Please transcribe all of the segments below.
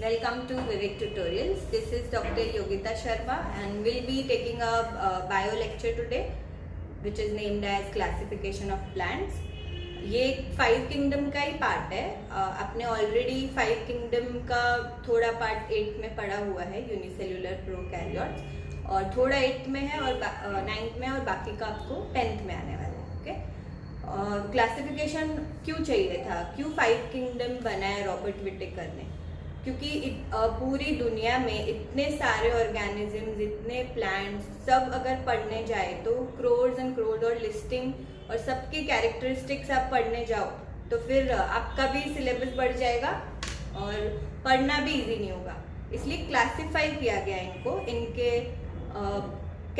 Welcome to Vivek Tutorials. This is Dr. Yogita Sharma and we'll be taking a bio lecture today which is named as Classification of Plants. ये 5 kingdom का ही part है. आपने already 5 kingdom का थोड़ा part 8 में पढ़ा हुआ है, यूनिसेल्युलर प्रोकैरियोट्स, और थोड़ा 8 में है और 9th में, और बाकी का आपको 10th में आने वाला है. ओके, क्लासिफिकेशन क्यों चाहिए था, क्यों 5 किंगडम बनाया रॉबर्ट विटेकर ने? क्योंकि पूरी दुनिया में इतने सारे ऑर्गेनिजम्स, इतने प्लांट्स, सब अगर पढ़ने जाए तो क्रोर्स एंड क्रोर्स, और लिस्टिंग और सबके कैरेक्टरिस्टिक्स आप पढ़ने जाओ तो फिर आपका भी सिलेबस बढ़ जाएगा और पढ़ना भी इजी नहीं होगा. इसलिए क्लासिफाई किया गया इनको, इनके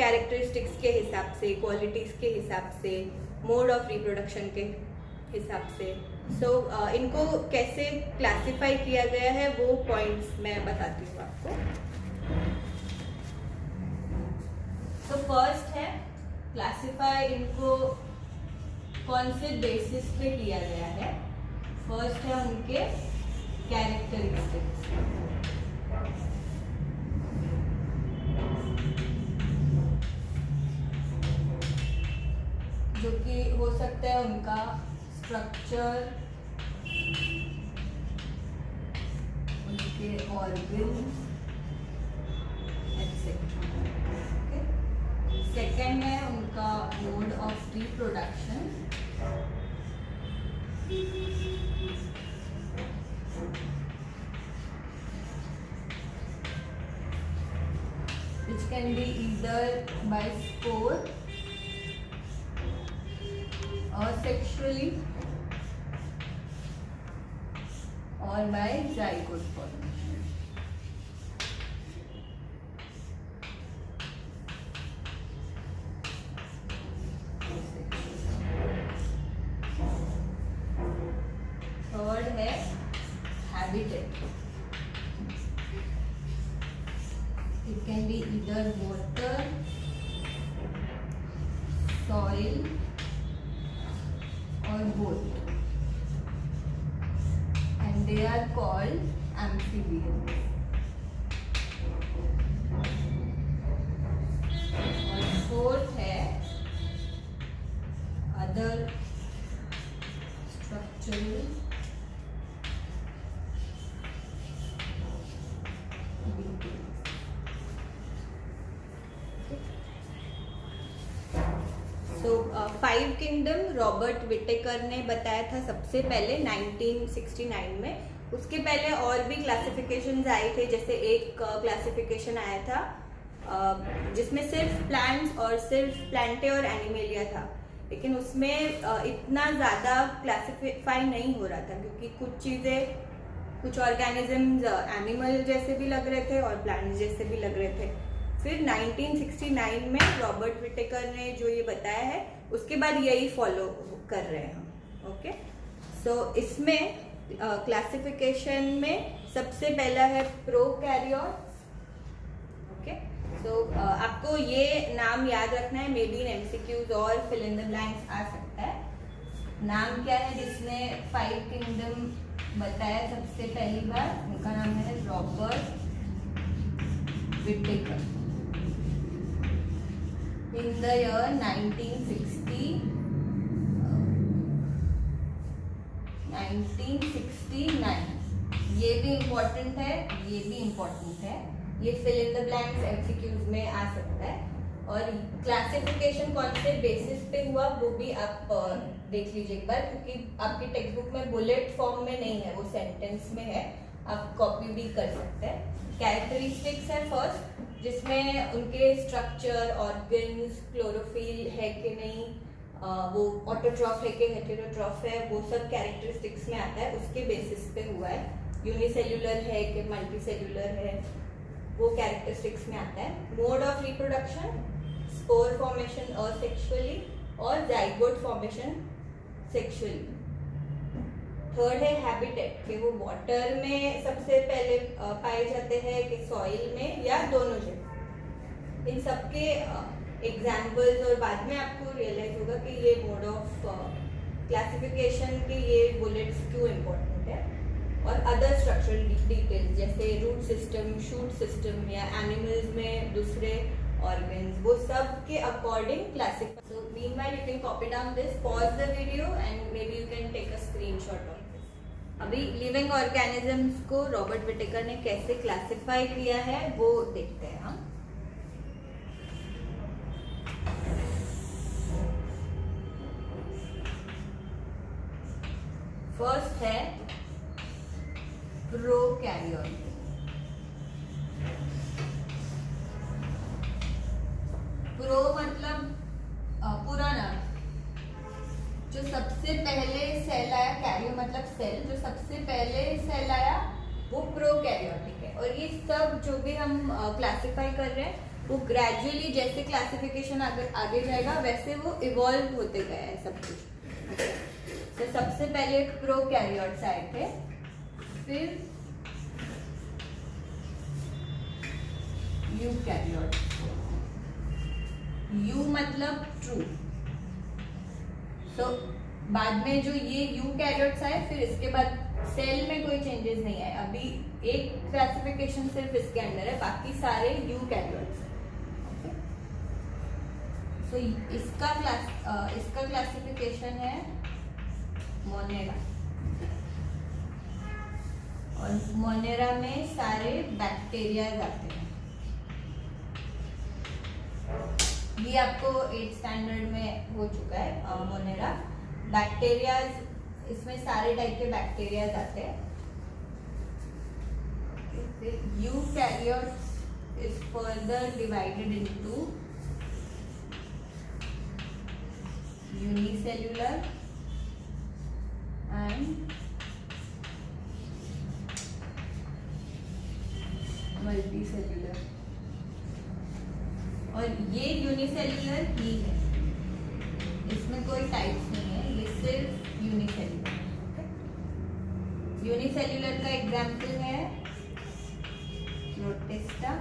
कैरेक्टरिस्टिक्स के हिसाब से, क्वालिटीज़ के हिसाब से, मोड ऑफ रिप्रोडक्शन के हिसाब से. इनको कैसे क्लासिफाई किया गया है वो पॉइंट्स मैं बताती हूँ आपको. फर्स्ट है क्लासिफाई, इनको कौन से बेसिस पे किया गया है. फर्स्ट है उनके कैरेक्टरिस्टिक्स. जो कि हो सकता है उनका स्ट्रक्चर, उनके ऑर्गन्स, एक्सेट्रा. सेकेंड है उनका mode of reproduction. which can be either by spore or sexually or by zygote formation. Third है habitat. It can be either water, soil or both, and they are called amphibians. और fourth है other structural details. तो 5 kingdom Robert Whittaker ने बताया था सबसे पहले 1969 में. उसके पहले और भी क्लासिफिकेशंस आए थे, जैसे एक क्लासिफिकेशन आया था जिसमें सिर्फ प्लांट्स और सिर्फ प्लांटे और एनिमेलिया था, लेकिन उसमें इतना ज़्यादा क्लासिफाई नहीं हो रहा था क्योंकि कुछ चीज़ें, कुछ ऑर्गेनिजम्स एनिमल जैसे भी लग रहे थे और प्लांट्स जैसे भी लग रहे थे. फिर 1969 में रॉबर्ट विटेकर ने जो ये बताया है उसके बाद यही फॉलो कर रहे हैं हम. ओके, इसमें क्लासिफिकेशन में सबसे पहला है प्रोकैरियोट्स. ओके, आपको ये नाम याद रखना है, मे बी इन एमसीक्यूज और फिल इन द ब्लैंक्स आ सकता है. नाम क्या है जिसने 5 किंगडम बताया सबसे पहली बार? उनका नाम है Robert Whittaker. In the year 1969. ये भी इम्पोर्टेंट है, ये भी इम्पोर्टेंट है. ये fill in the blanks MCQs में आ सकता है. और क्लासिफिकेशन कौन से बेसिस पे हुआ वो भी आप देख लीजिए एक बार, क्योंकि आपकी टेक्स्ट बुक में बुलेट फॉर्म में नहीं है, वो सेंटेंस में है, आप कॉपी भी कर सकते हैं. कैरेक्टरिस्टिक्स है फर्स्ट, जिसमें उनके स्ट्रक्चर, ऑर्गन्स, क्लोरोफिल है कि नहीं, वो ऑटोट्रॉफ है कि हेटेरोट्रॉफ है, वो सब कैरेक्टरिस्टिक्स में आता है. उसके बेसिस पे हुआ है. यूनिसेल्युलर है कि मल्टीसेल्युलर है, वो कैरेक्टरिस्टिक्स में आता है. Mode of reproduction, spore formation asexually और जाइगोट फॉर्मेशन सेक्सुअली. थर्ड है हैबिटेट, कि वो वाटर में सबसे पहले पाए जाते हैं कि सॉइल में, या दोनों जगह. इन सबके एग्जाम्पल्स, और बाद में आपको रियलाइज होगा कि ये मोड ऑफ क्लासिफिकेशन के ये बुलेट्स क्यों इम्पोर्टेंट है. और अदर स्ट्रक्चरल डिटेल्स जैसे रूट सिस्टम, शूट सिस्टम या एनिमल्स में दूसरे ऑर्गन्स, वो सब के according classify. So meanwhile you can copy down this, pause the video and may be you can take a screenshot of this. अभी living organisms को Robert Whittaker ने कैसे क्लासिफाई किया है वो देखते हैं हम. फर्स्ट है प्रोकैरियोट. प्रो मतलब पुराना, जो सबसे पहले सेल आया. कैरियो मतलब सेल, जो सबसे पहले सेल आया वो प्रोकैरियोटिक है. और ये सब जो भी हम क्लासिफाई कर रहे हैं वो ग्रेजुअली जैसे क्लासिफिकेशन आगे जाएगा वैसे वो इवॉल्व होते गए हैं सब कुछ. तो सबसे पहले प्रोकैरियोट्स आए थे, फिर यूकैरियोट्स. यू मतलब ट्रू. तो बाद में जो ये यूकैरियोट्स आए, फिर इसके बाद सेल में कोई चेंजेस नहीं आए. अभी एक क्लासिफिकेशन सिर्फ इसके अंदर है, बाकी सारे यूकैरियोट्स हैं. सो इसका क्लासिफिकेशन है मोनेरा. और मोनेरा में सारे बैक्टीरिया आते हैं. ये आपको 8th स्टैंडर्ड में हो चुका है मोनेरा. बैक्टीरिया, इसमें सारे टाइप के बैक्टीरिया आते हैं. Eukaryotes is further divided into unicellular and multicellular. और ये यूनिसेल्युलर ही है, इसमें कोई टाइप्स नहीं है, ये सिर्फ यूनिसेल्युलर. यूनिसेल्युलर का एग्जाम्पल है प्रोटिस्टा,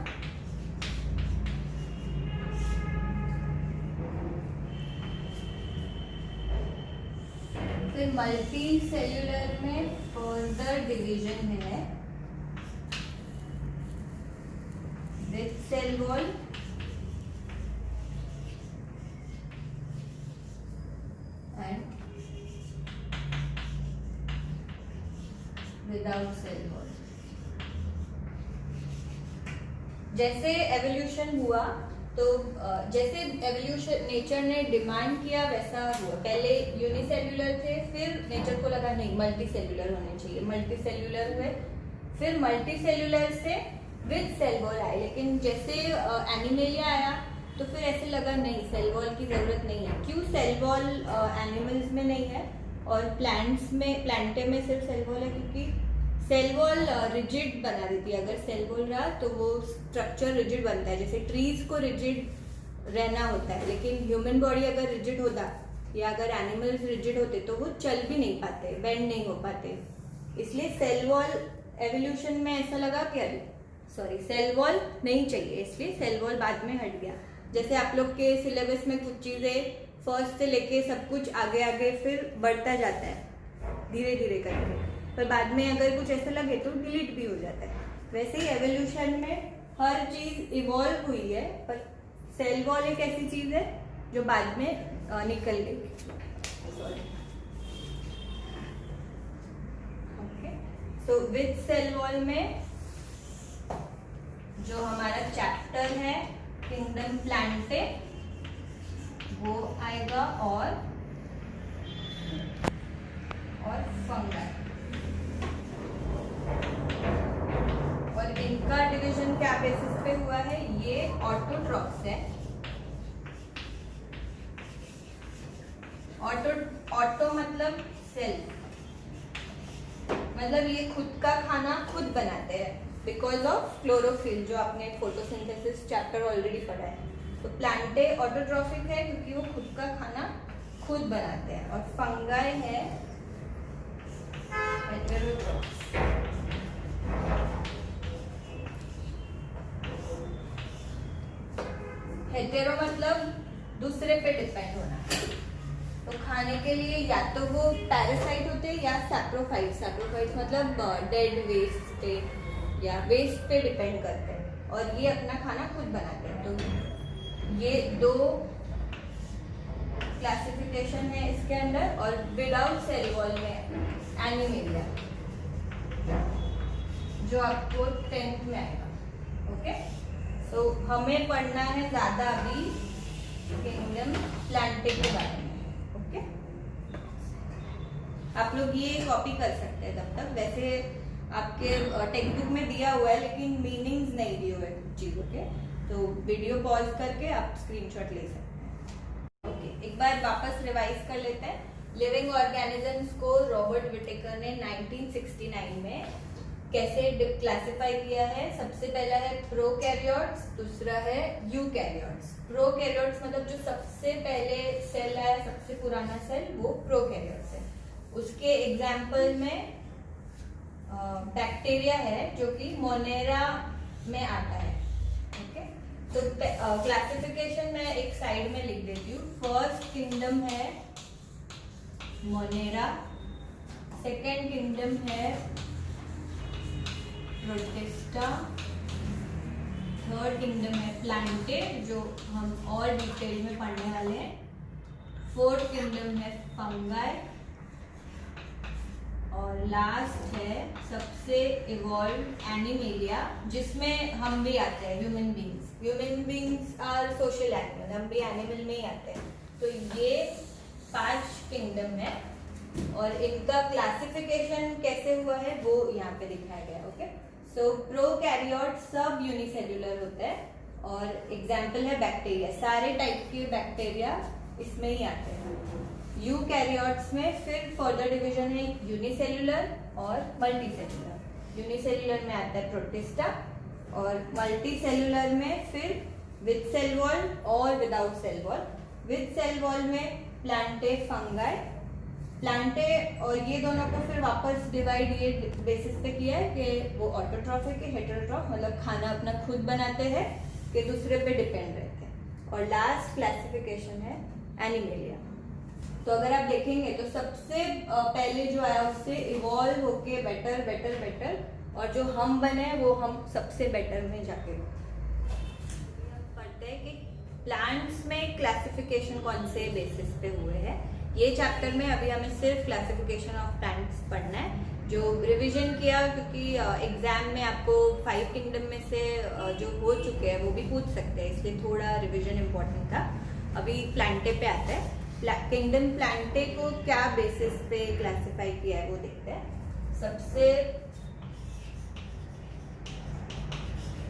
फिर मल्टी सेल्युलर में फर्दर डिवीजन है with cell wall and without cell wall. जैसे एवोल्यूशन हुआ तो जैसे एवोल्यूशन नेचर ने डिमांड किया वैसा हुआ. पहले यूनिसेल्युलर थे, फिर नेचर को लगा नहीं मल्टी सेल्युलर होने चाहिए, मल्टी सेल्युलर हुए, फिर मल्टी सेल्युलर से विद सेल वॉल आए. लेकिन जैसे एनिमलिया आया तो फिर ऐसे लगा नहीं सेल वॉल की जरूरत नहीं है. क्यों? सेल वॉल एनिमल्स में नहीं है और प्लांटे में सिर्फ सेल वॉल है, क्योंकि सेल वॉल रिजिड बना देती है. अगर सेल वॉल रहा तो वो स्ट्रक्चर रिजिड बनता है. जैसे ट्रीज को रिजिड रहना होता है, लेकिन ह्यूमन बॉडी अगर रिजिड होता या अगर एनिमल्स रिजिड होते तो वो चल भी नहीं पाते, बेंड नहीं हो पाते. इसलिए सेल वॉल एवोल्यूशन में ऐसा लगा कि अरे सेल वॉल नहीं चाहिए, इसलिए सेल वॉल बाद में हट गया. जैसे आप लोग के सिलेबस में कुछ चीजें फर्स्ट से लेके सब कुछ आगे आगे फिर बढ़ता जाता है धीरे धीरे करके, पर बाद में अगर कुछ ऐसा लगे तो डिलीट भी हो जाता है. वैसे ही एवोल्यूशन में हर चीज इवॉल्व हुई है, पर सेल वॉल एक ऐसी चीज है जो बाद में निकल गई. Okay, so with cell wall में जो हमारा चैप्टर है किंगडम प्लांटे वो आएगा और फंगाई. और इनका डिवीजन क्या बेसिस पे हुआ है? ये ऑटोट्रॉफ्स है. ऑटो मतलब सेल्फ, मतलब ये खुद का खाना खुद बनाते हैं बिकॉज ऑफ क्लोरोफिल, जो आपने फोटोसिंथेसिस चैप्टर ऑलरेडी पढ़ा है. तो प्लांटे ऑटोट्रॉफिक है क्योंकि वो खुद का खाना खुद बनाते हैं. और फंगाई है हेटेरोट्रॉफ्स. हेटेरो मतलब दूसरे पे डिपेंड होना. तो खाने के लिए या तो वो पैरासाइट होते हैं या सैप्रोफाइट। सैप्रोफाइट मतलब डेड वेस्ट पे या वेस्ट पे डिपेंड करते हैं और ये अपना खाना खुद बनाते हैं। तो ये दो क्लासिफिकेशन है इसके अंदर। और विदाउट सेल वॉल में एनिमेलिया, जो आपको 10th में आएगा। ओके, सो हमें पढ़ना है ज़्यादा अभी किंगडम प्लांटे के बारे में। ओके, आप लोग ये कॉपी कर सकते हैं तब तक। वैसे आपके टेक्स्ट बुक में दिया हुआ है लेकिन मीनिंग्स नहीं दिए हुए चीज़ों के, तो वीडियो पॉज करके आप स्क्रीनशॉट ले सकते हैं। ओके, एक बार वापस रिवाइज कर लेते हैं। लिविंग ऑर्गेनिजम्स को रॉबर्ट विटेकर ने 1969 में कैसे क्लासिफाई किया है। सबसे पहला है प्रोकैरियोट्स, दूसरा है यूकैरियोट्स। प्रोकैरियोट्स मतलब जो सबसे पहले सेल है, सबसे पुराना सेल, वो प्रोकैरियोट्स है। उसके एग्जाम्पल में बैक्टीरिया है जो कि मोनेरा में आता है। ओके, तो क्लासिफिकेशन मैं एक साइड में लिख देती हूँ। फर्स्ट किंगडम है मोनेरा, सेकेंड किंगडम है प्रोटिस्टा, थर्ड किंगडम है प्लांटे जो हम और डिटेल में पढ़ने वाले हैं, फोर्थ किंगडम है फंगाई, और लास्ट है सबसे इवॉल्व एनिमेलिया, जिसमें हम भी आते हैं, human beings. Human beings are social animal, हम भी एनिमल में ही आते हैं। तो ये 5 किंगडम है और इनका क्लासिफिकेशन कैसे हुआ है वो यहाँ पे दिखाया गया है। ओके, सो प्रोकैरियोट सब यूनिसेल्युलर होते हैं और एग्जाम्पल है बैक्टीरिया। सारे टाइप के बैक्टीरिया इसमें ही आते हैं। यूकैरियोट्स में फिर फर्दर डिवीजन है यूनिसेल्युलर और मल्टीसेल्युलर। यूनिसेल्युलर में आता है प्रोटिस्टा और मल्टीसेल्युलर में फिर विद सेल वॉल और without cell wall. With cell wall में प्लांटे, फंगाई। प्लांटे और ये दोनों को फिर वापस डिवाइड ये बेसिस पे किया है कि वो ऑटोट्रॉफिक है, हेटेरोट्रॉफ मतलब खाना अपना खुद बनाते हैं कि दूसरे पे डिपेंड रहते हैं। और लास्ट क्लासिफिकेशन है एनिमेलिया। तो अगर आप देखेंगे तो सबसे पहले जो आया उससे इवॉल्व होके बेटर बेटर बेटर, और जो हम बने वो हम सबसे बेटर में जाके पढ़ते हैं कि प्लांट्स में क्लासिफिकेशन कौन से बेसिस पे हुए हैं। ये चैप्टर में अभी हमें सिर्फ क्लासिफिकेशन ऑफ प्लांट्स पढ़ना है, जो रिवीजन किया क्योंकि एग्जाम में आपको 5 किंगडम में से जो हो चुके हैं वो भी पूछ सकते हैं, इसलिए थोड़ा रिवीजन इम्पोर्टेंट था। अभी प्लांटे पे आता है। किंगडम प्लांटे को क्या बेसिस पे क्लासिफाई किया है वो देखते हैं। सबसे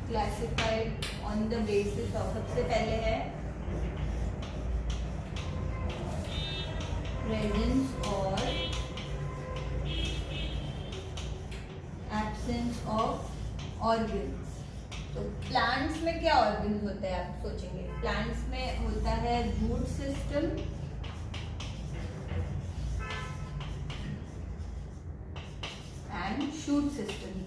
classified on the basis of, सबसे पहले है प्रेजेंस और एब्सेंस ऑफ ऑर्गन्स। तो प्लांट्स में क्या ऑर्गन्स होते हैं आप सोचेंगे। प्लांट्स में होता है root system, and shoot system.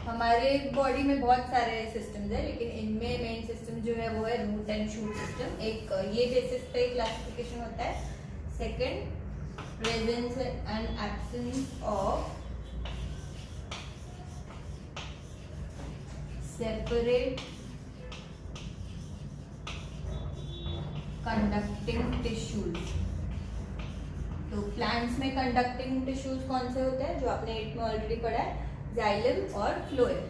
हमारे बॉडी में बहुत सारे सिस्टम्स है लेकिन इनमें मेन सिस्टम जो है वो है रूट एंड शूट सिस्टम। एक ये बेसिस पे क्लासिफिकेशन होता है। Second, presence and absence of separate conducting tissues. तो प्लांट्स में कंडक्टिंग टिश्यूज कौन से होते हैं जो आपने 8 में ऑलरेडी पढ़ा है, जाइलम और phloem.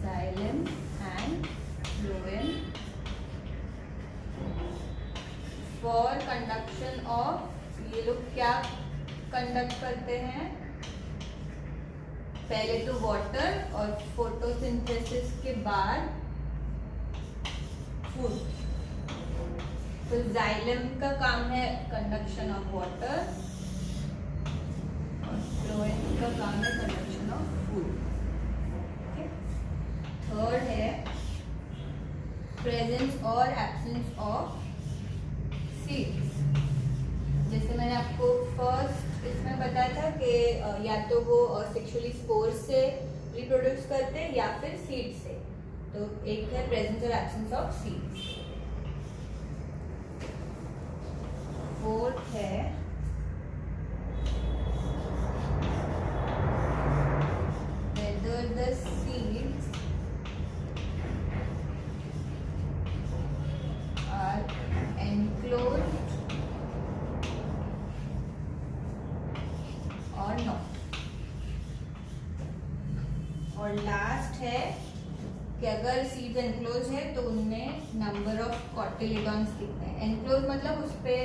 Xylem and phloem for conduction of, ये लोग क्या कंडक्ट करते हैं, पहले तो वाटर और फोटोसिंथेसिस के बाद फूड। तो जाइलम का काम है कंडक्शन ऑफ वाटर और फ्लोएम का काम है कंडक्शन ऑफ फूड। थर्ड है प्रेजेंस और एब्सेंस ऑफ सीड्स। जैसे मैंने आपको फर्स्ट इसमें बताया था कि या तो वो सेक्सुअली स्पोर से रिप्रोड्यूस करते हैं या फिर सीड से। तो एक है प्रेजेंस और एब्सेंस ऑफ सीड्स। फोर्थ है whether the seeds are enclosed or not। और लास्ट है कि अगर सीड्स एनक्लोज है तो उनमें नंबर ऑफ कॉटिलेडॉन्स कितने हैं। एनक्लोज मतलब उस पे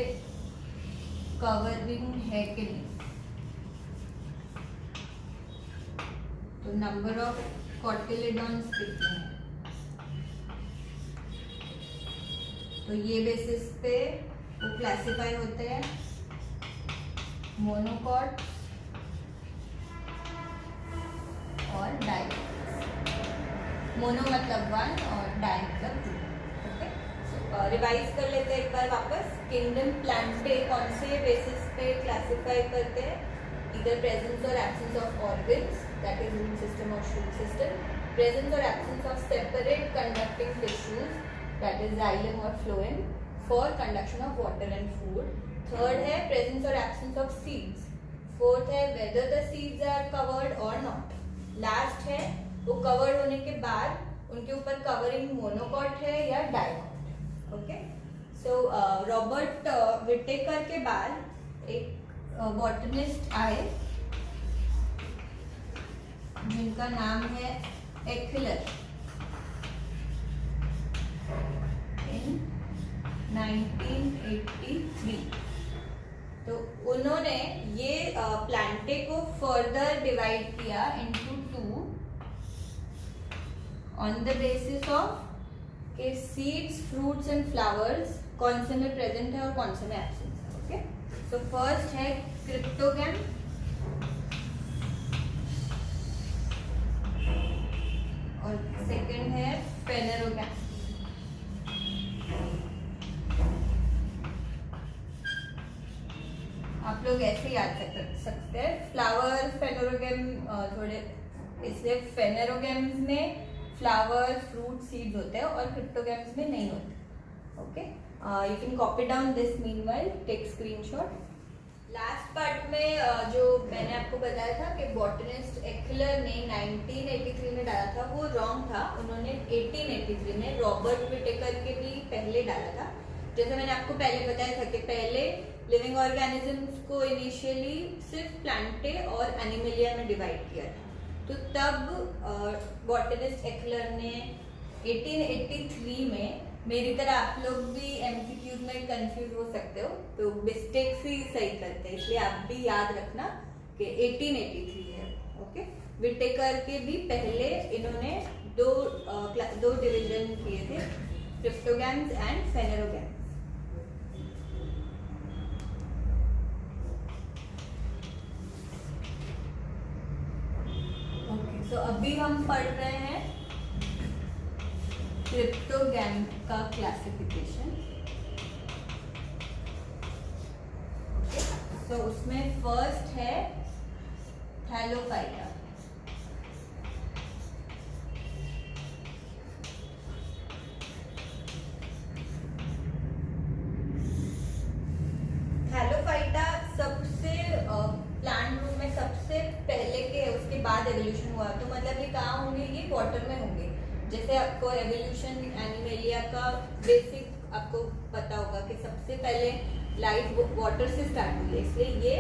कवरिंग है कि नहीं, तो नंबर ऑफ कॉटिलेडॉन्स कितने हैं। तो ये बेसिस पे वो क्लासिफाई होते हैं मोनोकॉट और डाइकोट। मोनो मतलब 1 और डाई मतलब 2। ओके, रिवाइज कर लेते हैं एक बार वापस। किंगडम प्लांटे कौन से बेसिस पे क्लासिफाई करते हैं? इधर प्रेजेंस और absence of organs, that is root system और शूट सिस्टम। प्रेजेंस और absence of separate conducting tissues, that is xylem और phloem for conduction of water and food. Third है प्रेजेंस और एब्सेंस ऑफ सीड्स। फोर्थ है whether the seeds are covered और not. Last है वो covered होने के बाद उनके ऊपर कवरिंग मोनोकॉट है या dicot. Okay, so Robert Whittaker के बाद एक बॉटनिस्ट आए जिनका नाम है एक्विलर इन 1983। तो उन्होंने ये प्लांटे को फर्दर डिवाइड किया into 2 on the basis of के सीड्स, फ्रूट्स एंड फ्लावर्स कौन से में प्रेजेंट है और कौन से में एब्सेंट है। ओके, सो फर्स्ट है क्रिप्टोगैम और सेकंड है फेनेरोगैम। आप लोग ऐसे याद कर सकते हैं फ्लावर फेनेरोगैम थोड़े, इसलिए फेनेरोगैम्स में फ्लावर फ्रूट सीड्स होते हैं और क्रिप्टोगैम्स में नहीं होते। Okay, you can copy down this meanwhile, take screenshot. Last part में जो मैंने आपको बताया था कि बॉटनिस्ट एक्विलर ने 1983 में डाला था, वो रॉन्ग था। उन्होंने 1883 में रॉबर्ट विटेकर के भी पहले डाला था। जैसे मैंने आपको पहले बताया था कि पहले लिविंग ऑर्गेनिजम्स को इनिशियली सिर्फ प्लांटे और एनिमलिया में डिवाइड किया था। तो तब बॉटनिस्ट एक्विलर ने 1883 में, मेरी तरह आप लोग भी एमसीक्यूज में कंफ्यूज हो सकते हो तो मिस्टेक्स ही सही करते हैं, इसलिए आप भी याद रखना कि 1883 है। ओके, विटेकर के भी पहले इन्होंने दो डिवीजन किए थे, क्रिप्टोगैम्स एंड फेनेरोगैम्स। ओके, सो अभी हम पढ़ रहे हैं क्रिप्टोगैम का क्लासिफिकेशन। तो उसमें फर्स्ट है थैलोफाइटा। थैलोफाइटा सबसे प्लांट ग्रुप में सबसे पहले के, उसके बाद एवोल्यूशन हुआ। तो मतलब ये कहाँ होंगे? ये वाटर में होंगे। जैसे आपको एवोल्यूशन एनिमेलिया का बेसिक आपको पता होगा कि सबसे पहले लाइफ वाटर से स्टार्ट हुई है, इसलिए ये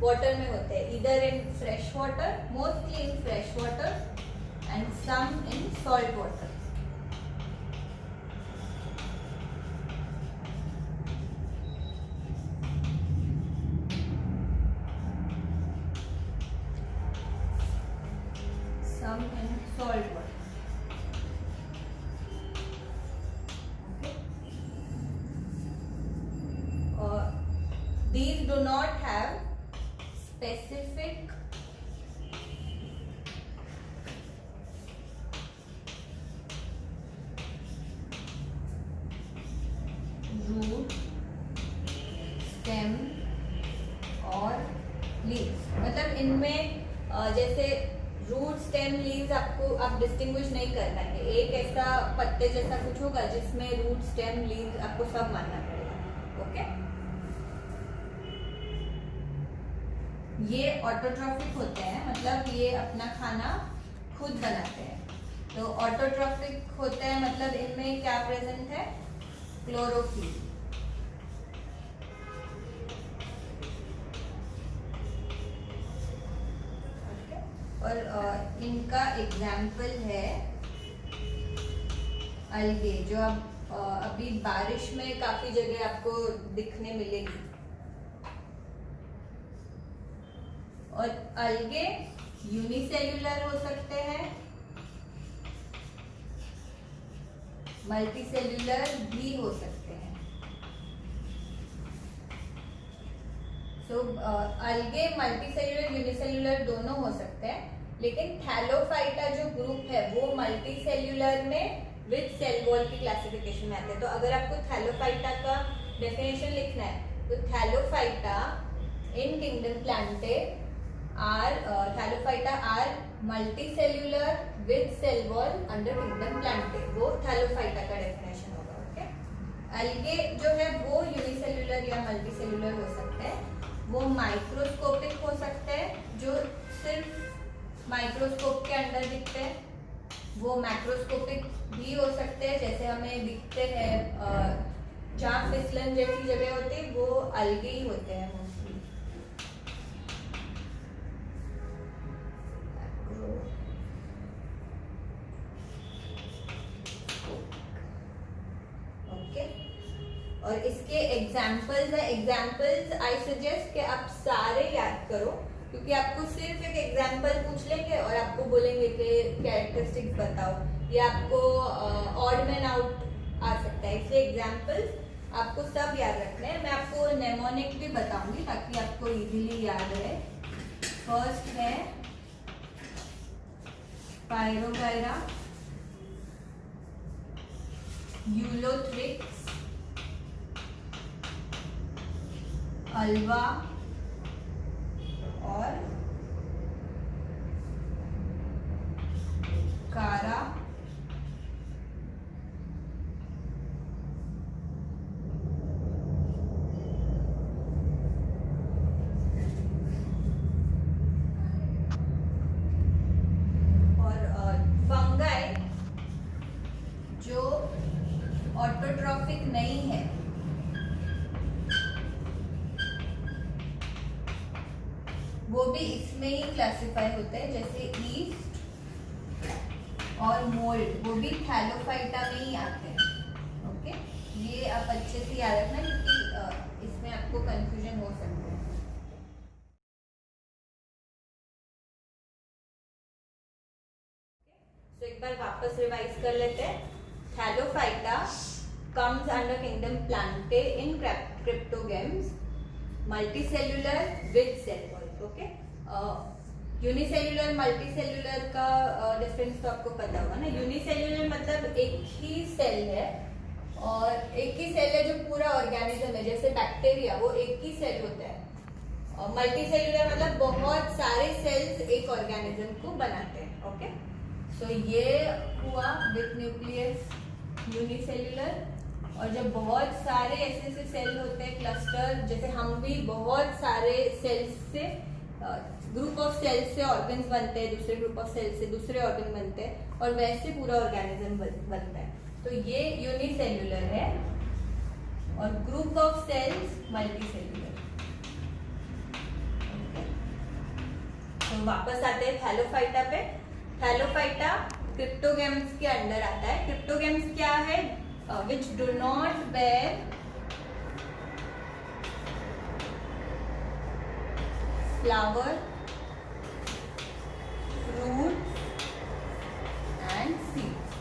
वाटर में होते हैं, इधर in fresh water, mostly in fresh water and some in salt water. Some in salt water. These do not have specific root, stem और leaves। मतलब इनमें जैसे रूट, स्टेम, लीव्स आप आपको आप डिस्टिंग्विश नहीं कर पाएंगे। एक ऐसा पत्ते जैसा कुछ होगा जिसमें रूट स्टेम लीव आपको सब मानना पड़ेगा। ओके, ये ऑटोट्रॉफिक होते हैं, मतलब ये अपना खाना खुद बनाते हैं। तो ऑटोट्रॉफिक होते हैं मतलब इनमें क्या प्रेजेंट है, क्लोरोफिल। और इनका एग्जाम्पल है अलगे, जो अब अभी बारिश में काफी जगह आपको दिखने मिलेगी। और अलगे यूनिसेल्युलर हो सकते हैं, मल्टीसेल्युलर भी हो सकते हैं। सो अलगे मल्टीसेल्युलर यूनिसेल्युलर दोनों हो सकते हैं, लेकिन थैलोफाइटा जो ग्रुप है वो मल्टीसेल्युलर में विद सेल वॉल की क्लासिफिकेशन में आते हैं। तो अगर आपको थैलोफाइटा का डेफिनेशन लिखना है तो thallophyta in kingdom plantae thallophyta are multicellular with cell wall under kingdom plantae, वो थैलोफाइटा का डेफिनेशन होगा। ओके, अलगे जो है वो यूनिसेल्युलर या मल्टीसेल्युलर हो सकते हैं, वो माइक्रोस्कोपिक हो सकते हैं जो सिर्फ माइक्रोस्कोप के अंदर दिखते हैं, वो मैक्रोस्कोपिक भी हो सकते हैं जैसे हमें दिखते हैं जहाँ फिसलन जैसी जगह होती है वो अलगे ही होते हैं मोस्टली। ओके, और इसके एग्जाम्पल्स है। एग्जाम्पल्स आई सजेस्ट कि आप सारे याद करो, क्योंकि आपको सिर्फ एक एग्जाम्पल पूछ लेंगे और आपको बोलेंगे कि कैरेक्टरिस्टिक्स बताओ, या आपको ऑड मैन आउट आ सकता है, इसलिए एग्जाम्पल्स आपको सब याद रखने हैं। मैं आपको नेमोनिक भी बताऊंगी ताकि आपको इजीली याद रहे। फर्स्ट है पायरोगायरा, यूलोथ्रिक्स, अल्वा और कारा, और फंगाई जो ऑटोट्रॉफिक नहीं है, वो भी इसमें ही क्लासिफाई होते हैं, जैसे ईस्ट और मोल्ड, वो भी थैलोफाइटा में ही आते हैं। ओके, ये आप अच्छे से याद रखना क्योंकि इसमें आपको कंफ्यूजन हो सकता है। तो एक बार वापस रिवाइज कर लेते हैं। Thallophyta comes under kingdom Plantae in cryptogams, multicellular with cell wall. Okay, unicellular multicellular का डिफरेंस तो आपको पता होगा ना। यूनिसेल्युलर मतलब एक ही सेल है, और एक ही सेल है जो पूरा ऑर्गेनिज्म है, जैसे बैक्टीरिया वो एक ही सेल होता है। और मल्टीसेल्युलर मतलब बहुत सारे सेल्स एक ऑर्गेनिज्म को बनाते हैं। ओके, सो ये हुआ विथ न्यूक्लियस यूनिसेल्युलर। और जब बहुत सारे ऐसे सेल होते हैं क्लस्टर, जैसे हम भी बहुत सारे सेल्स से ग्रुप ऑफ सेल्स से ऑर्गन्स बनते हैं, दूसरे ग्रुप ऑफ सेल्स से दूसरे ऑर्गन बनते हैं, और वैसे पूरा ऑर्गेनिज्म बनता है। तो ये यूनिसेल्युलर है, और ग्रुप ऑफ सेल्स मल्टीसेल्युलर। तो वापस आते हैं थैलोफाइटा पे। थैलोफाइटा क्रिप्टोगेम्स के अंडर आता है। क्रिप्टोगेम्स क्या है? which do not bear flower, fruits and seeds.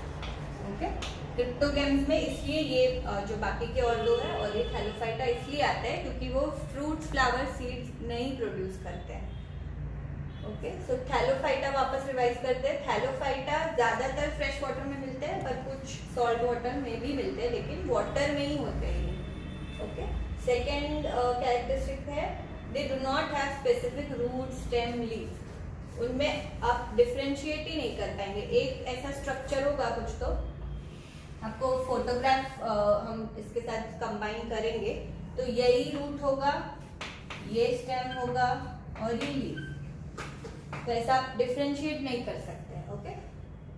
Okay, cryptogams में इसलिए ये जो बाकी के और दो है और ये थैलोफाइटा इसलिए आता है क्योंकि वो फ्रूट्स, फ्लावर, सीड्स नहीं प्रोड्यूस करते हैं। ओके, सो थैलोफाइटा वापस रिवाइज करते हैं। थैलोफाइटा ज्यादातर फ्रेश वाटर में मिलते हैं, पर कुछ सॉल्ट वाटर में भी मिलते हैं, लेकिन वाटर में ही होते हैं। ओके, सेकेंड कैरेक्टरिस्टिक है they do not have specific root, stem, leaf. उनमें आप डिफ्रेंशिएट ही नहीं कर पाएंगे। एक ऐसा स्ट्रक्चर होगा कुछ, तो आपको फोटोग्राफ हम इसके साथ कंबाइन करेंगे तो यही रूट होगा, ये स्टेम होगा और ये लीफ, तो ऐसा आप डिफ्रेंशिएट नहीं कर सकते हैं। ओके,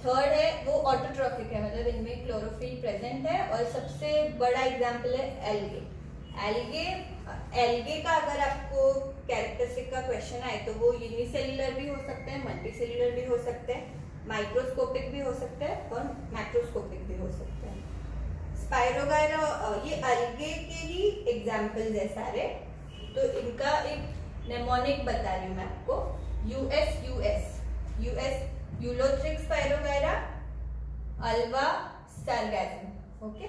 थर्ड है वो ऑटोट्रॉफिक है, मतलब इनमें क्लोरोफिल प्रेजेंट है। और सबसे बड़ा एग्जांपल है एल्गे। एल्गे का अगर आपको कैरेक्टरिस्टिक का क्वेश्चन आए तो वो यूनिसेल्युलर भी हो सकते हैं, मल्टीसेल्युलर भी हो सकते हैं, माइक्रोस्कोपिक भी हो सकते हैं और मैक्रोस्कोपिक भी हो सकते हैं। स्पाइरोगायरा ये एल्गे के ही एग्जांपल्स है सारे, तो इनका एक नेमोनिक बता रही हूँ मैं आपको, यूएस Ulothrix Spirogyra, Ulva Sargassum. Okay,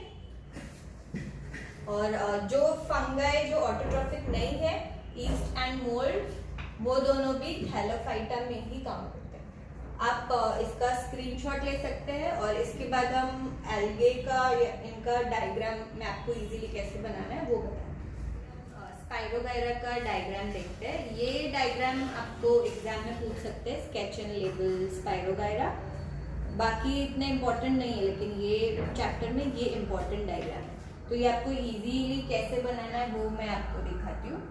और जो फंगाई जो ऑटोट्रॉफिक नहीं है, ईस्ट एंड मोल्ड, वो दोनों भी थैलोफाइटा में ही काम करते हैं। आप इसका स्क्रीनशॉट ले सकते हैं और इसके बाद हम एल्गे का इनका डायग्राम मैं आपको इजीली कैसे बनाना है वो बताएं। स्पाइरोगायरा का डायग्राम देखते हैं। ये डायग्राम आपको एग्जाम में पूछ सकते हैं, स्केच एंड लेबल स्पाइरोगायरा। बाकी इतने इम्पोर्टेंट नहीं है, लेकिन ये चैप्टर में ये इम्पोर्टेंट डायग्राम है, तो ये आपको इजीली कैसे बनाना है वो मैं आपको दिखाती हूँ।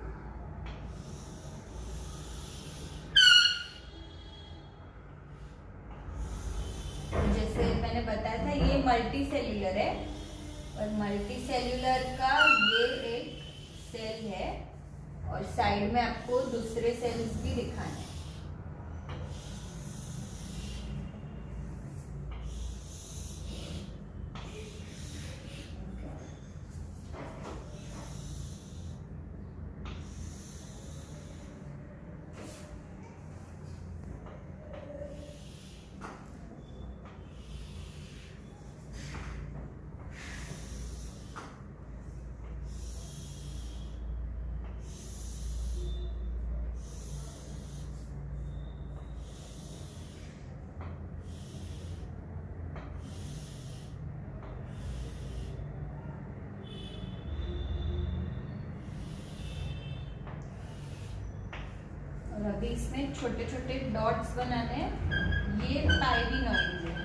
जैसे मैंने बताया था ये मल्टी सेल्यूलर है, और मल्टी सेल्यूलर का ये एक सेल है और साइड में आपको दूसरे सेल्स भी दिखाने हैं। और अभी इसमें छोटे छोटे डॉट्स बनाने हैं, ये पाइरिनॉइड्स है।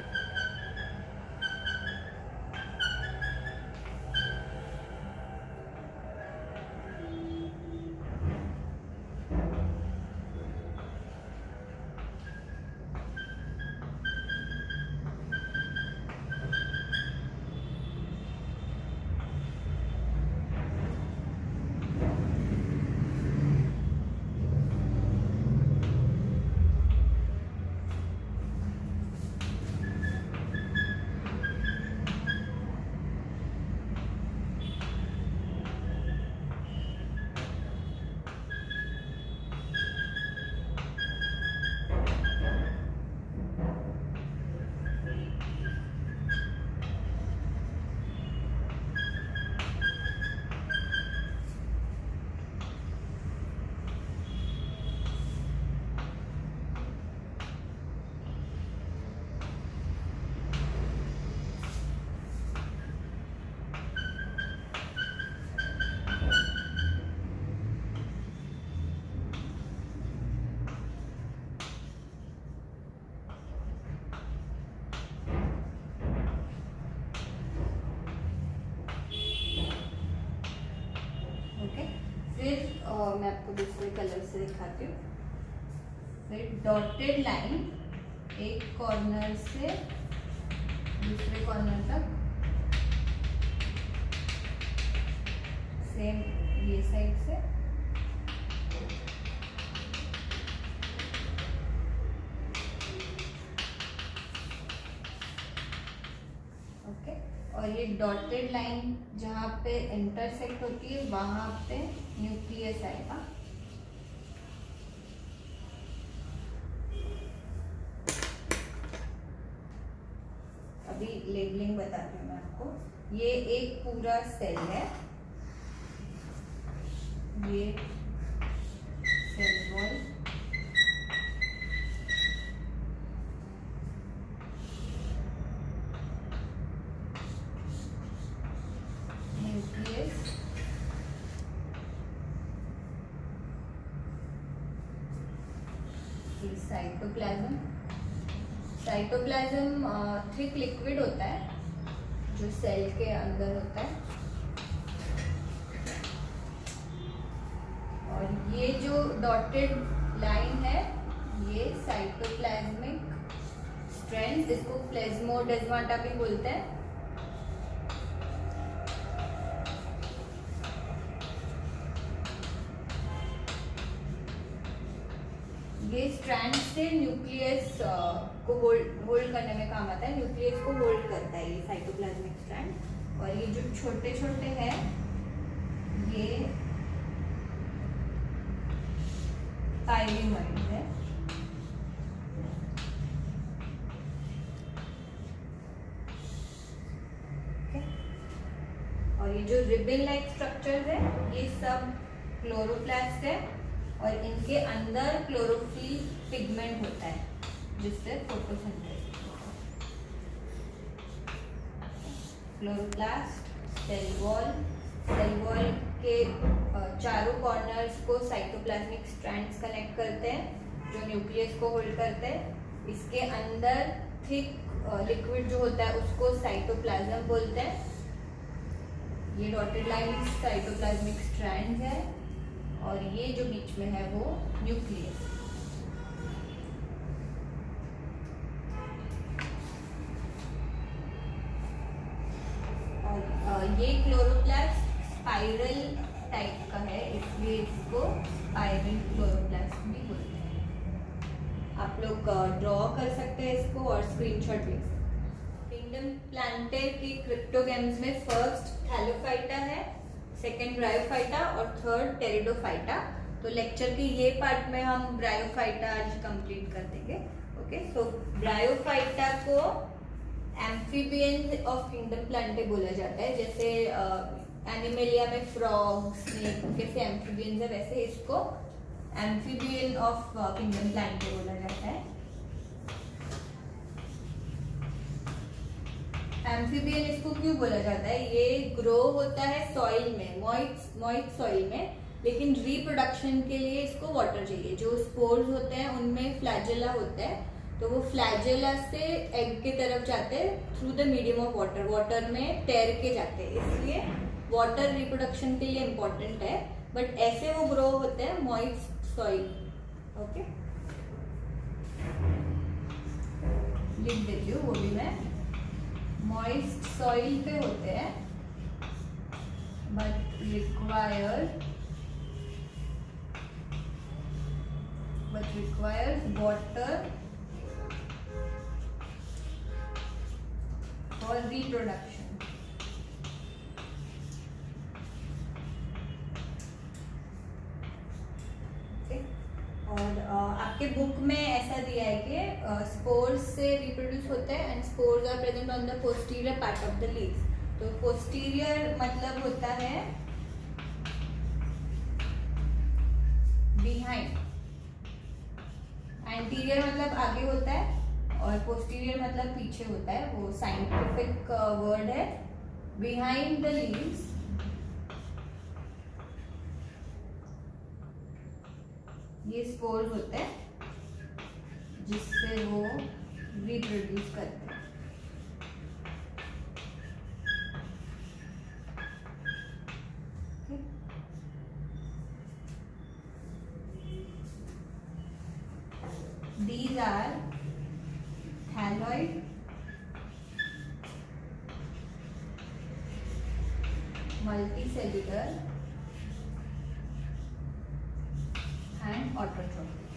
मैं आपको दूसरे कलर से दिखाती हूँ। फिर डॉटेड लाइन एक कॉर्नर से दूसरे कॉर्नर तक, सेम ये साइड से, ओके। और ये डॉटेड लाइन जहाँ पे इंटरसेक्ट होती है वहाँ पे न्यूक्लियस आएगा। अभी लेबलिंग बताती हूँ मैं आपको। ये एक पूरा सेल है, ये cell wall, nucleus, cytoplasm, cytoplasm. Cytoplasm thick liquid होता है जो सेल के अंदर होता है, और ये जो डॉटेड लाइन है ये साइटोप्लाज्मिक स्ट्रैंड्स, इसको प्लाज्मोडेस्माटा भी बोलते हैं। ये स्ट्रैंड से न्यूक्लियस को होल्ड करने में काम आता है, न्यूक्लियस को होल्ड करता है ये साइटोप्लाज्मिक स्ट्रैंड। और ये जो छोटे छोटे हैं ये पाइरीमॉइड है। और ये जो रिबन लाइक स्ट्रक्चर्स है ये सब क्लोरोप्लास्ट है, और इनके अंदर क्लोरोफिल पिगमेंट होता है जिससे फोटोसिंथेसिस होता है। क्लोरोप्लास्ट, सेल वॉल के चारों कॉर्नर्स को साइटोप्लाज्मिक स्ट्रैंड्स कनेक्ट करते हैं जो न्यूक्लियस को होल्ड करते हैं। इसके अंदर थिक लिक्विड जो होता है उसको साइटोप्लाज्म बोलते हैं। ये डॉटेड लाइन साइटोप्लाज्मिक स्ट्रैंड्स है, और ये जो बीच में है वो न्यूक्लियस। और ये क्लोरोप्लास्ट स्पाइरल टाइप का है, इसलिए इसको स्पाइरल क्लोरोप्लास्ट भी बोलते हैं। आप लोग ड्रॉ कर सकते हैं इसको और स्क्रीनशॉट ले सकते हैं। किंगडम प्लांटे के क्रिप्टोगेम्स में फर्स्ट थैलोफाइटा है, सेकेंड ब्रायोफाइटा और थर्ड टेरिडोफाइटा। तो लेक्चर के ये पार्ट में हम ब्रायोफाइटा आज कंप्लीट कर देंगे। ओके, सो ब्रायोफाइटा को एम्फीबियन ऑफ किंगडम प्लांटे बोला जाता है। जैसे एनिमेलिया में फ्रॉग, स्नेक कैसे एम्फीबियंस है, वैसे इसको एम्फीबियन ऑफ किंगडम प्लांटे बोला जाता है। एम्फीबियन इसको क्यों बोला जाता है? ये ग्रो होता है सॉइल में, मॉइस्ट सॉइल में, लेकिन रिप्रोडक्शन के लिए इसको वाटर चाहिए। जो स्पोर्स होते हैं उनमें फ्लैजेला होता है, तो वो फ्लैजेला से एग की तरफ जाते हैं through the medium of water, water में तैर के जाते हैं, इसलिए वाटर रिप्रोडक्शन के लिए इम्पोर्टेंट है। बट ऐसे वो ग्रो होते हैं मॉइस्ट सॉइल। ओके, लिख देती हूँ वो भी मैं। मॉइस्ट सॉइल पे होते हैं but requires water for reproduction. और आपके बुक में ऐसा दिया है कि स्पोर्स से रिप्रोड्यूस होते हैं and spores are present on the posterior part of the leaves. तो पोस्टीरियर मतलब होता है बिहाइंड, एंटीरियर मतलब आगे होता है, और पोस्टीरियर मतलब पीछे होता है। वो साइंटिफिक वर्ड है। बिहाइंड द लीव्स ये स्पोर्स होते हैं जिससे वो रिप्रोड्यूस करते हैं। These are thalloid, multicellular and autotrophic।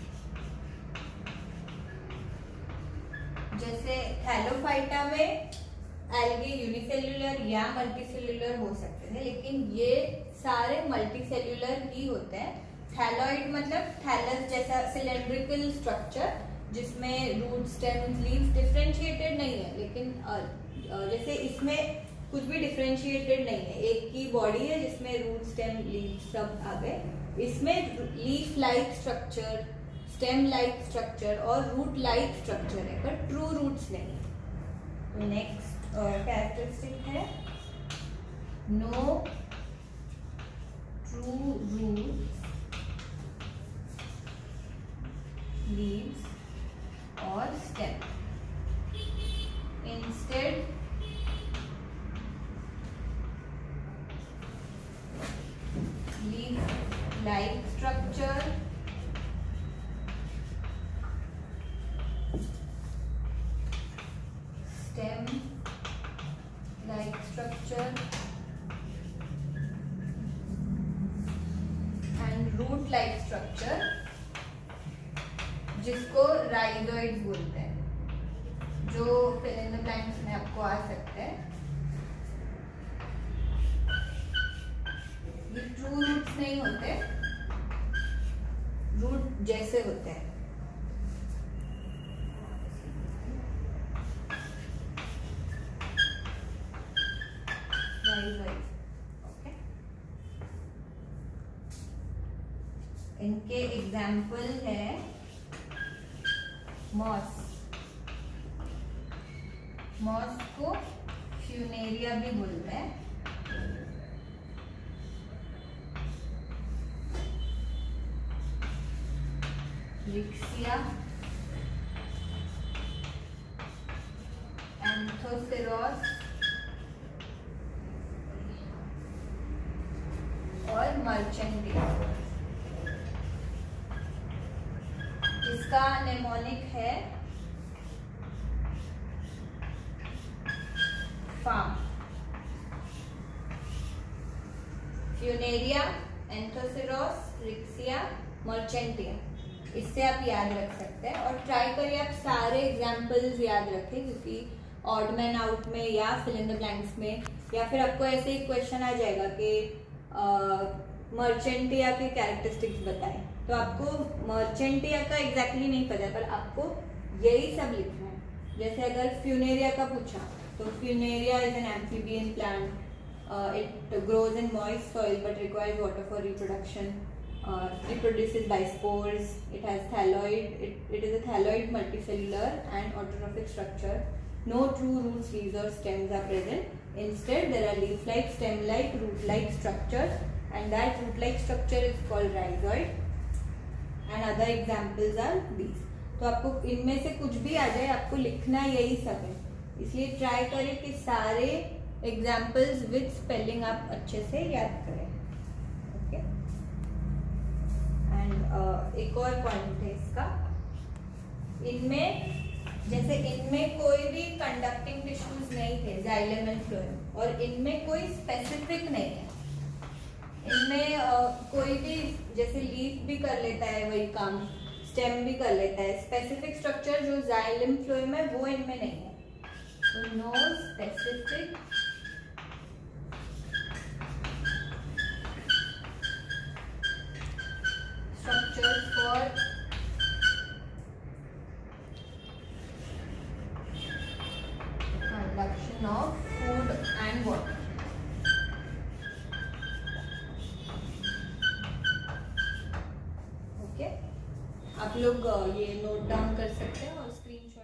जैसे थैलोफाइटा में एल्गे यूनिसेल्युलर या मल्टीसेल्युलर हो सकते थे, लेकिन ये सारे मल्टीसेल्युलर ही होते हैं। थैलॉइड मतलब थैलस जैसा सिलेंड्रिकल स्ट्रक्चर जिसमें रूट, स्टेम्स, लीव्स डिफरेंशिएटेड नहीं है, लेकिन जैसे इसमें कुछ भी डिफरेंशिएटेड नहीं है, एक ही बॉडी है जिसमें रूट, स्टेम, लीव सब आ गए। इसमें leaf like structure, stem like structure और रूट लाइक स्ट्रक्चर है, पर ट्रू रूट्स नहीं। तो नेक्स्ट कैरेक्टरिस्टिक है no true roots, leaves or stem. Instead, leaf-like structure, stem-like structure, and root-like structure, जिसको राइजोइड्स बोलते हैं, जो फिल इन द ब्लैंक्स में आपको आ सकते हैं। ये ट्रू रूट्स नहीं होते, रूट जैसे होते हैं। ओके, इनके एग्जाम्पल है मॉस। मॉस को फ्यूनेरिया भी बोलते हैं। रिक्सिया, एंथोसेरोस और मर्चेंटिया। इसका नेमोनिक है फार्म। फ्यूनेरिया, एंथोसेरोस, रिक्सिया, मर्चेंटिया, इससे आप याद रख सकते हैं। और ट्राई करिए आप सारे एग्जाम्पल्स याद रखें, क्योंकि ऑड मैन आउट में या फिल इन द ब्लैंक्स में, या फिर आपको ऐसे ही क्वेश्चन आ जाएगा कि मर्चेंटिया के कैरेक्टरिस्टिक्स बताएं, तो आपको मर्चेंटिया का एग्जैक्टली नहीं पता है, पर आपको यही सब लिखना है। जैसे अगर फ्यूनेरिया का पूछा, तो Funaria is an amphibian plant, it grows in moist soil but requires water for reproduction, reproduces by spores, it has thalloid, it is a thalloid multicellular and autotrophic structure. No true roots, leaves or stems are present. Instead, there are leaf-like, stem-like, root-like structures, and that root-like structure is called rhizoid. And other examples are these. तो आपको इनमें से कुछ भी आ जाए, आपको लिखना यही सब है। इसलिए ट्राई करें कि सारे एग्जाम्पल्स विद स्पेलिंग आप अच्छे से याद करें। ओके, एंड एक और पॉइंट है इसका, इनमें जैसे इनमें कोई भी कंडक्टिंग टिश्यूज नहीं थे, जाइलम एंड फ्लोएम, और इनमें कोई स्पेसिफिक नहीं है। इनमें कोई भी जैसे लीफ भी कर लेता है वही काम, स्टेम भी कर लेता है। स्पेसिफिक स्ट्रक्चर जो जाइलम फ्लोएम है वो इनमें नहीं है। तो no specific structures for conduction of food and water. Okay, आप लोग ये नोट डाउन कर सकते हैं और स्क्रीनशॉट